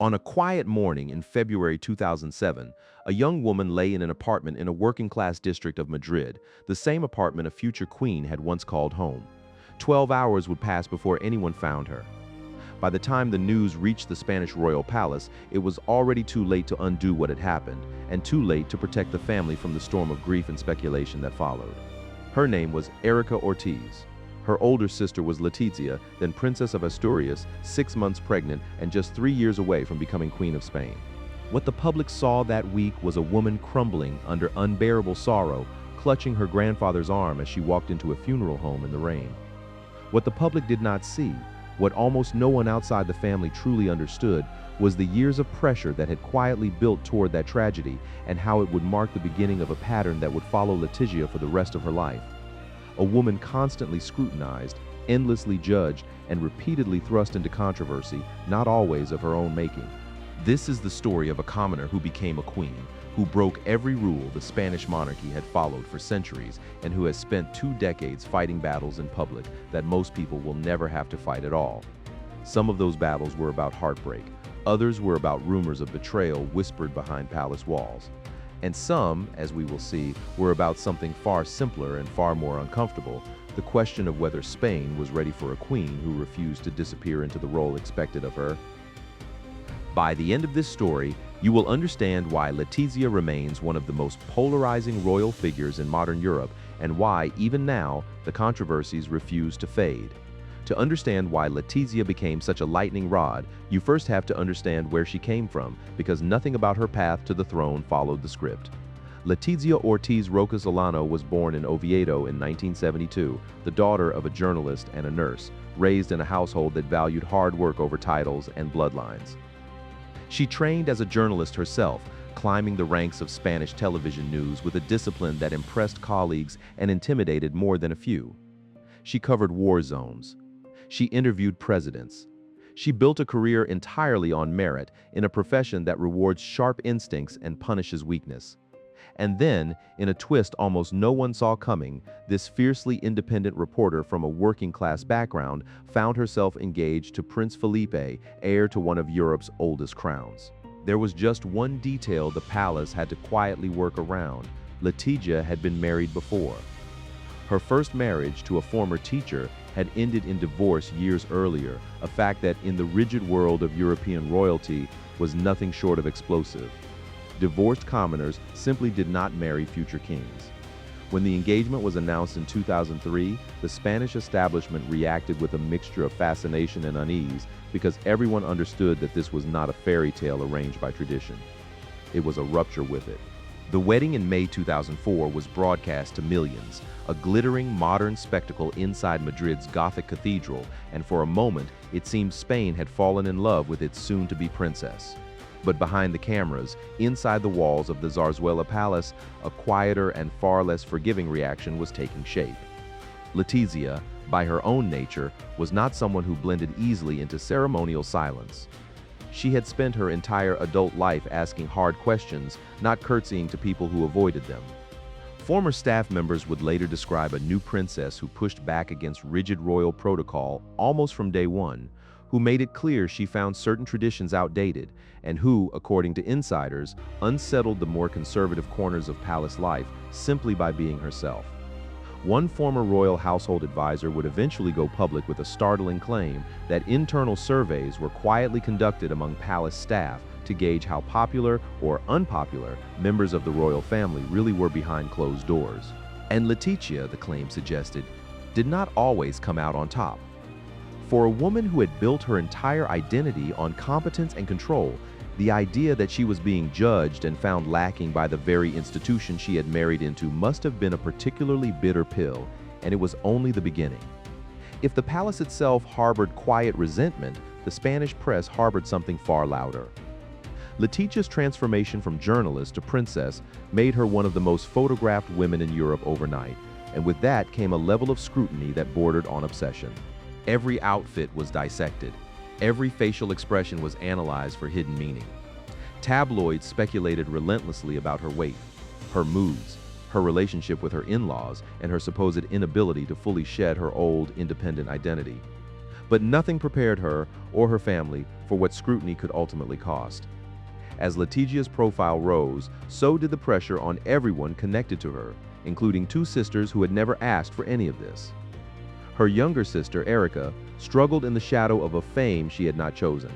On a quiet morning in February 2007, a young woman lay in an apartment in a working-class district of Madrid, the same apartment a future queen had once called home. 12 hours would pass before anyone found her. By the time the news reached the Spanish royal palace, it was already too late to undo what had happened, and too late to protect the family from the storm of grief and speculation that followed. Her name was Erika Ortiz. Her older sister was Letizia, then Princess of Asturias, 6 months pregnant and just 3 years away from becoming Queen of Spain. What the public saw that week was a woman crumbling under unbearable sorrow, clutching her grandfather's arm as she walked into a funeral home in the rain. What the public did not see, what almost no one outside the family truly understood, was the years of pressure that had quietly built toward that tragedy and how it would mark the beginning of a pattern that would follow Letizia for the rest of her life. A woman constantly scrutinized, endlessly judged, and repeatedly thrust into controversy, not always of her own making. This is the story of a commoner who became a queen, who broke every rule the Spanish monarchy had followed for centuries, and who has spent 2 decades fighting battles in public that most people will never have to fight at all. Some of those battles were about heartbreak, others were about rumors of betrayal whispered behind palace walls. And some, as we will see, were about something far simpler and far more uncomfortable, the question of whether Spain was ready for a queen who refused to disappear into the role expected of her. By the end of this story, you will understand why Letizia remains one of the most polarizing royal figures in modern Europe and why, even now, the controversies refuse to fade. To understand why Letizia became such a lightning rod, you first have to understand where she came from, because nothing about her path to the throne followed the script. Letizia Ortiz Roca Solano was born in Oviedo in 1972, the daughter of a journalist and a nurse, raised in a household that valued hard work over titles and bloodlines. She trained as a journalist herself, climbing the ranks of Spanish television news with a discipline that impressed colleagues and intimidated more than a few. She covered war zones. She interviewed presidents. She built a career entirely on merit in a profession that rewards sharp instincts and punishes weakness. And then, in a twist almost no one saw coming, this fiercely independent reporter from a working-class background found herself engaged to Prince Felipe, heir to one of Europe's oldest crowns. There was just one detail the palace had to quietly work around. Letizia had been married before. Her first marriage, to a former teacher, had ended in divorce years earlier, a fact that, in the rigid world of European royalty, was nothing short of explosive. Divorced commoners simply did not marry future kings. When the engagement was announced in 2003, the Spanish establishment reacted with a mixture of fascination and unease, because everyone understood that this was not a fairy tale arranged by tradition. It was a rupture with it. The wedding in May 2004 was broadcast to millions, a glittering modern spectacle inside Madrid's Gothic cathedral, and for a moment, it seemed Spain had fallen in love with its soon-to-be princess. But behind the cameras, inside the walls of the Zarzuela Palace, a quieter and far less forgiving reaction was taking shape. Letizia, by her own nature, was not someone who blended easily into ceremonial silence. She had spent her entire adult life asking hard questions, not curtsying to people who avoided them. Former staff members would later describe a new princess who pushed back against rigid royal protocol almost from day one, who made it clear she found certain traditions outdated, and who, according to insiders, unsettled the more conservative corners of palace life simply by being herself. One former royal household advisor would eventually go public with a startling claim that internal surveys were quietly conducted among palace staff to gauge how popular or unpopular members of the royal family really were behind closed doors. And Letizia, the claim suggested, did not always come out on top. For a woman who had built her entire identity on competence and control, the idea that she was being judged and found lacking by the very institution she had married into must have been a particularly bitter pill, and it was only the beginning. If the palace itself harbored quiet resentment, the Spanish press harbored something far louder. Letizia's transformation from journalist to princess made her one of the most photographed women in Europe overnight, and with that came a level of scrutiny that bordered on obsession. Every outfit was dissected. Every facial expression was analyzed for hidden meaning. Tabloids speculated relentlessly about her weight, her moods, her relationship with her in-laws, and her supposed inability to fully shed her old, independent identity. But nothing prepared her or her family for what scrutiny could ultimately cost. As Letizia's profile rose, so did the pressure on everyone connected to her, including two sisters who had never asked for any of this. Her younger sister, Erica, struggled in the shadow of a fame she had not chosen.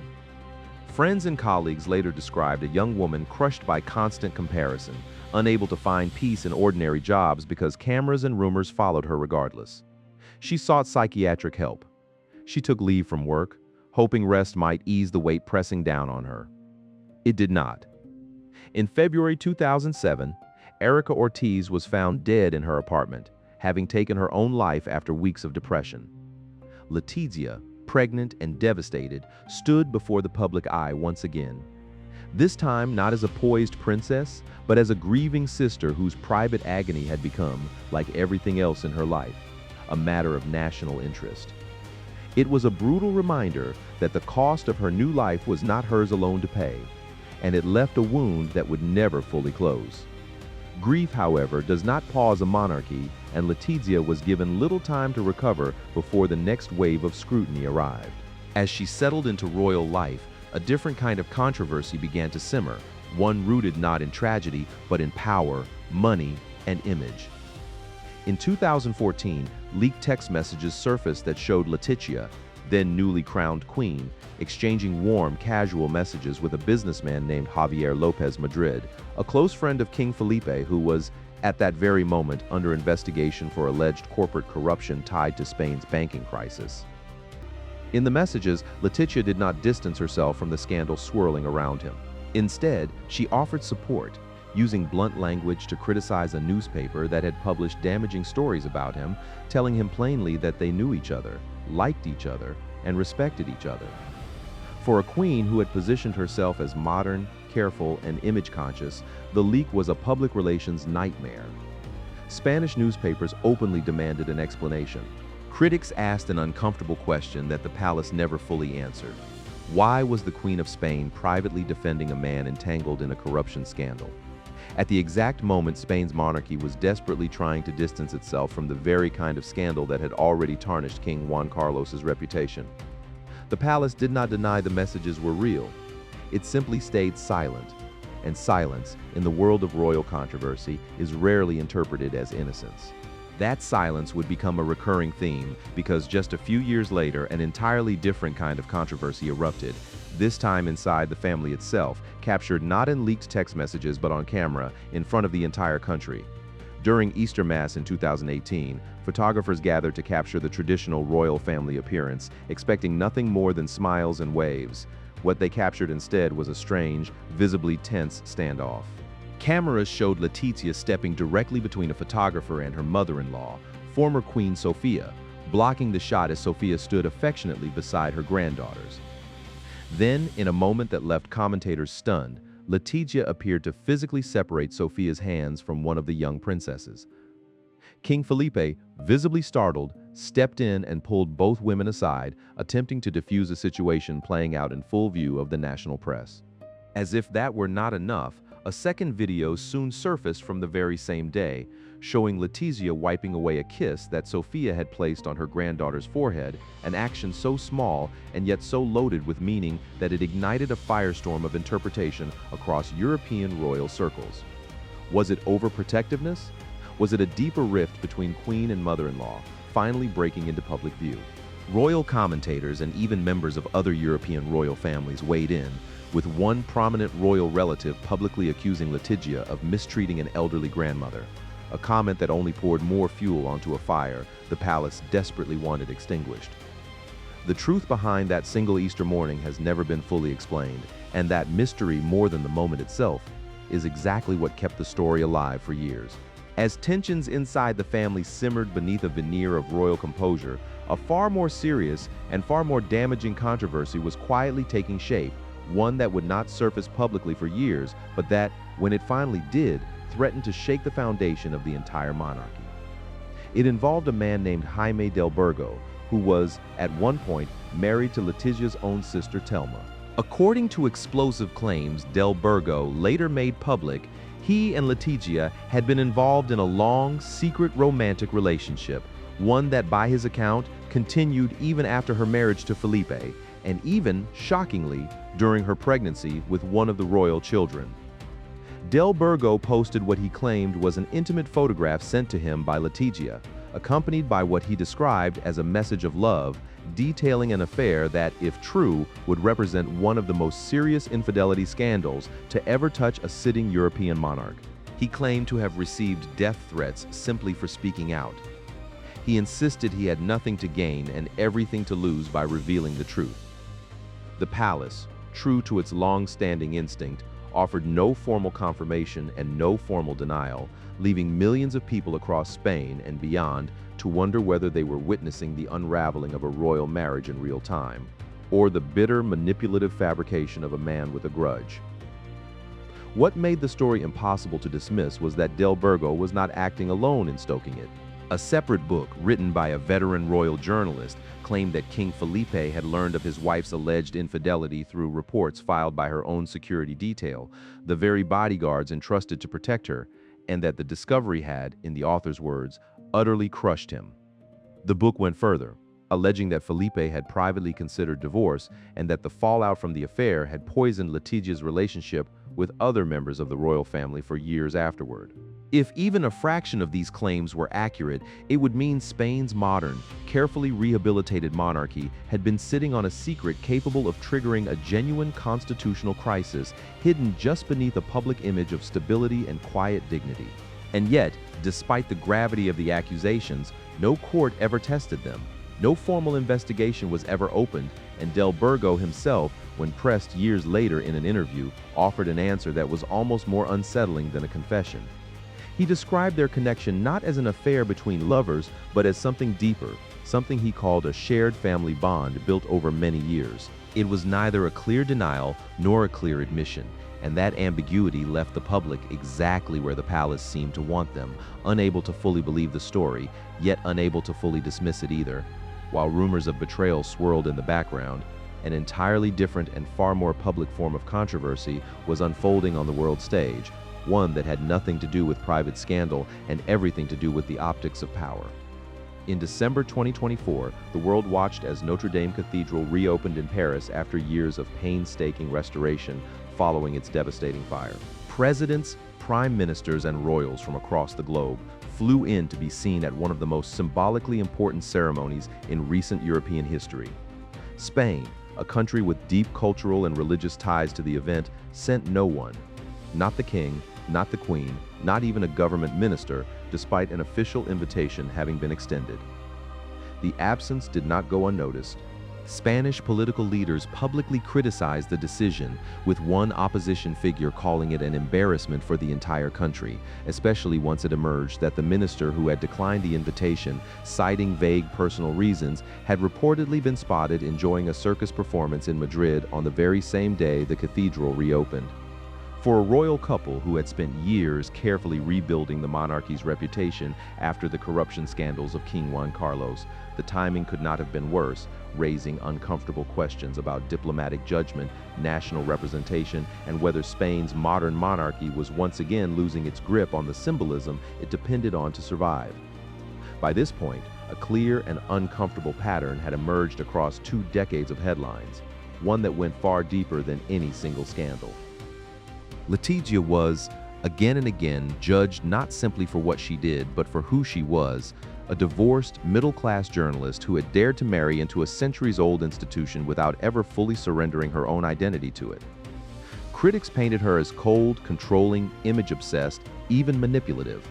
Friends and colleagues later described a young woman crushed by constant comparison, unable to find peace in ordinary jobs because cameras and rumors followed her regardless. She sought psychiatric help. She took leave from work, hoping rest might ease the weight pressing down on her. It did not. In February 2007, Erica Ortiz was found dead in her apartment, having taken her own life after weeks of depression. Letizia, pregnant and devastated, stood before the public eye once again. This time not as a poised princess, but as a grieving sister whose private agony had become, like everything else in her life, a matter of national interest. It was a brutal reminder that the cost of her new life was not hers alone to pay, and it left a wound that would never fully close. Grief, however, does not pause a monarchy, and Letizia was given little time to recover before the next wave of scrutiny arrived. As she settled into royal life, a different kind of controversy began to simmer, one rooted not in tragedy, but in power, money, and image. In 2014, leaked text messages surfaced that showed Letizia, then newly crowned queen, exchanging warm, casual messages with a businessman named Javier Lopez Madrid, a close friend of King Felipe who was, at that very moment, under investigation for alleged corporate corruption tied to Spain's banking crisis. In the messages, Letizia did not distance herself from the scandal swirling around him. Instead, she offered support, using blunt language to criticize a newspaper that had published damaging stories about him, telling him plainly that they knew each other, liked each other, and respected each other. For a queen who had positioned herself as modern, careful, and image-conscious, the leak was a public relations nightmare. Spanish newspapers openly demanded an explanation. Critics asked an uncomfortable question that the palace never fully answered. Why was the Queen of Spain privately defending a man entangled in a corruption scandal? At the exact moment Spain's monarchy was desperately trying to distance itself from the very kind of scandal that had already tarnished King Juan Carlos's reputation. The palace did not deny the messages were real. It simply stayed silent. And silence, in the world of royal controversy, is rarely interpreted as innocence. That silence would become a recurring theme because just a few years later, an entirely different kind of controversy erupted, this time inside the family itself, captured not in leaked text messages but on camera in front of the entire country. During Easter Mass in 2018, photographers gathered to capture the traditional royal family appearance, expecting nothing more than smiles and waves. What they captured instead was a strange, visibly tense standoff. Cameras showed Letizia stepping directly between a photographer and her mother-in-law, former Queen Sofia, blocking the shot as Sofia stood affectionately beside her granddaughters. Then, in a moment that left commentators stunned, Letizia appeared to physically separate Sofia's hands from one of the young princesses. King Felipe, visibly startled, stepped in and pulled both women aside, attempting to defuse a situation playing out in full view of the national press. As if that were not enough, a second video soon surfaced from the very same day, showing Letizia wiping away a kiss that Sofia had placed on her granddaughter's forehead, an action so small and yet so loaded with meaning that it ignited a firestorm of interpretation across European royal circles. Was it overprotectiveness? Was it a deeper rift between queen and mother-in-law, finally breaking into public view? Royal commentators and even members of other European royal families weighed in, with one prominent royal relative publicly accusing Letizia of mistreating an elderly grandmother, a comment that only poured more fuel onto a fire the palace desperately wanted extinguished. The truth behind that single Easter morning has never been fully explained, and that mystery, more than the moment itself, is exactly what kept the story alive for years. As tensions inside the family simmered beneath a veneer of royal composure, a far more serious and far more damaging controversy was quietly taking shape, one that would not surface publicly for years, but that, when it finally did, threatened to shake the foundation of the entire monarchy. It involved a man named Jaime del Burgo, who was, at one point, married to Letizia's own sister Telma. According to explosive claims Del Burgo later made public, he and Letizia had been involved in a long, secret romantic relationship, one that, by his account, continued even after her marriage to Felipe, and even, shockingly, during her pregnancy with one of the royal children. Del Burgo posted what he claimed was an intimate photograph sent to him by Letizia, accompanied by what he described as a message of love, detailing an affair that, if true, would represent one of the most serious infidelity scandals to ever touch a sitting European monarch. He claimed to have received death threats simply for speaking out. He insisted he had nothing to gain and everything to lose by revealing the truth. The palace, true to its long-standing instinct, offered no formal confirmation and no formal denial, leaving millions of people across Spain and beyond to wonder whether they were witnessing the unraveling of a royal marriage in real time, or the bitter, manipulative fabrication of a man with a grudge. What made the story impossible to dismiss was that Del Burgo was not acting alone in stoking it. A separate book, written by a veteran royal journalist, claimed that King Felipe had learned of his wife's alleged infidelity through reports filed by her own security detail, the very bodyguards entrusted to protect her, and that the discovery had, in the author's words, utterly crushed him. The book went further, alleging that Felipe had privately considered divorce and that the fallout from the affair had poisoned Letizia's relationship with other members of the royal family for years afterward. If even a fraction of these claims were accurate, it would mean Spain's modern, carefully rehabilitated monarchy had been sitting on a secret capable of triggering a genuine constitutional crisis hidden just beneath a public image of stability and quiet dignity. And yet, despite the gravity of the accusations, no court ever tested them. No formal investigation was ever opened, and Del Burgo himself, when pressed years later in an interview, offered an answer that was almost more unsettling than a confession. He described their connection not as an affair between lovers, but as something deeper, something he called a shared family bond built over many years. It was neither a clear denial nor a clear admission, and that ambiguity left the public exactly where the palace seemed to want them, unable to fully believe the story, yet unable to fully dismiss it either. While rumors of betrayal swirled in the background, an entirely different and far more public form of controversy was unfolding on the world stage, one that had nothing to do with private scandal and everything to do with the optics of power. In December 2024, the world watched as Notre Dame Cathedral reopened in Paris after years of painstaking restoration following its devastating fire. Presidents, prime ministers, and royals from across the globe flew in to be seen at one of the most symbolically important ceremonies in recent European history. Spain, a country with deep cultural and religious ties to the event, sent no one. Not the king, not the queen, not even a government minister, despite an official invitation having been extended. The absence did not go unnoticed. Spanish political leaders publicly criticized the decision, with one opposition figure calling it an embarrassment for the entire country, especially once it emerged that the minister who had declined the invitation, citing vague personal reasons, had reportedly been spotted enjoying a circus performance in Madrid on the very same day the cathedral reopened. For a royal couple who had spent years carefully rebuilding the monarchy's reputation after the corruption scandals of King Juan Carlos, the timing could not have been worse, raising uncomfortable questions about diplomatic judgment, national representation, and whether Spain's modern monarchy was once again losing its grip on the symbolism it depended on to survive. By this point, a clear and uncomfortable pattern had emerged across 2 decades of headlines, one that went far deeper than any single scandal. Letizia was, again and again, judged not simply for what she did, but for who she was, a divorced, middle-class journalist who had dared to marry into a centuries-old institution without ever fully surrendering her own identity to it. Critics painted her as cold, controlling, image-obsessed, even manipulative.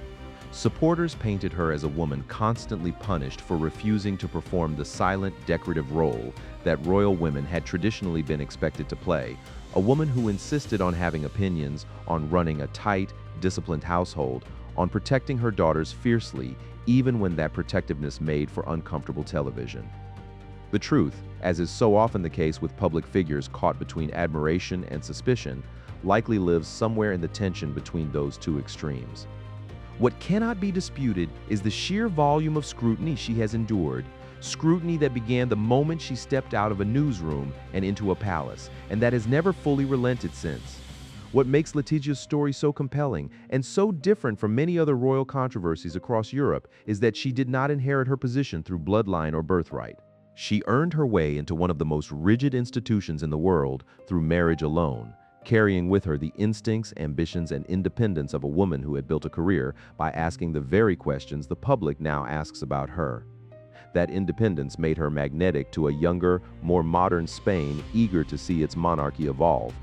Supporters painted her as a woman constantly punished for refusing to perform the silent, decorative role that royal women had traditionally been expected to play, a woman who insisted on having opinions, on running a tight, disciplined household, on protecting her daughters fiercely, even when that protectiveness made for uncomfortable television. The truth, as is so often the case with public figures caught between admiration and suspicion, likely lives somewhere in the tension between those 2 extremes. What cannot be disputed is the sheer volume of scrutiny she has endured, scrutiny that began the moment she stepped out of a newsroom and into a palace, and that has never fully relented since. What makes Letizia's story so compelling and so different from many other royal controversies across Europe is that she did not inherit her position through bloodline or birthright. She earned her way into one of the most rigid institutions in the world through marriage alone, carrying with her the instincts, ambitions, and independence of a woman who had built a career by asking the very questions the public now asks about her. That independence made her magnetic to a younger, more modern Spain eager to see its monarchy evolve.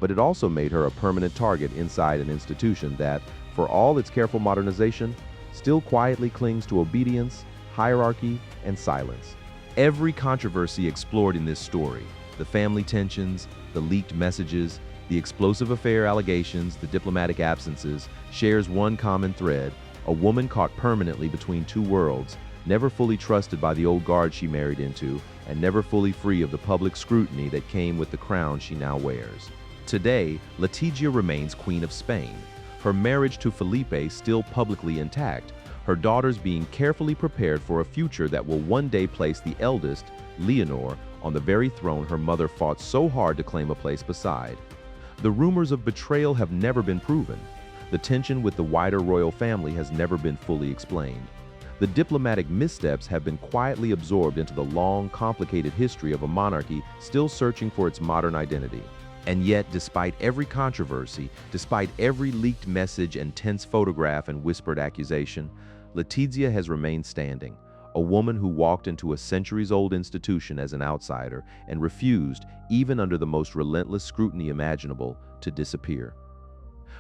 But it also made her a permanent target inside an institution that, for all its careful modernization, still quietly clings to obedience, hierarchy, and silence. Every controversy explored in this story, the family tensions, the leaked messages, the explosive affair allegations, the diplomatic absences, shares one common thread: a woman caught permanently between two worlds, never fully trusted by the old guard she married into, and never fully free of the public scrutiny that came with the crown she now wears. Today, Letizia remains Queen of Spain, her marriage to Felipe still publicly intact, her daughters being carefully prepared for a future that will one day place the eldest, Leonor, on the very throne her mother fought so hard to claim a place beside. The rumors of betrayal have never been proven. The tension with the wider royal family has never been fully explained. The diplomatic missteps have been quietly absorbed into the long, complicated history of a monarchy still searching for its modern identity. And yet, despite every controversy, despite every leaked message and tense photograph and whispered accusation, Letizia has remained standing, a woman who walked into a centuries-old institution as an outsider and refused, even under the most relentless scrutiny imaginable, to disappear.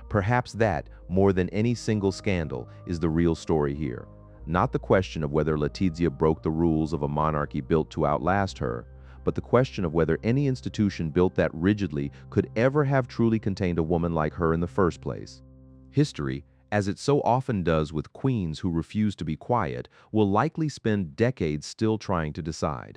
Perhaps that, more than any single scandal, is the real story here. Not the question of whether Letizia broke the rules of a monarchy built to outlast her, but the question of whether any institution built that rigidly could ever have truly contained a woman like her in the first place. History, as it so often does with queens who refuse to be quiet, will likely spend decades still trying to decide.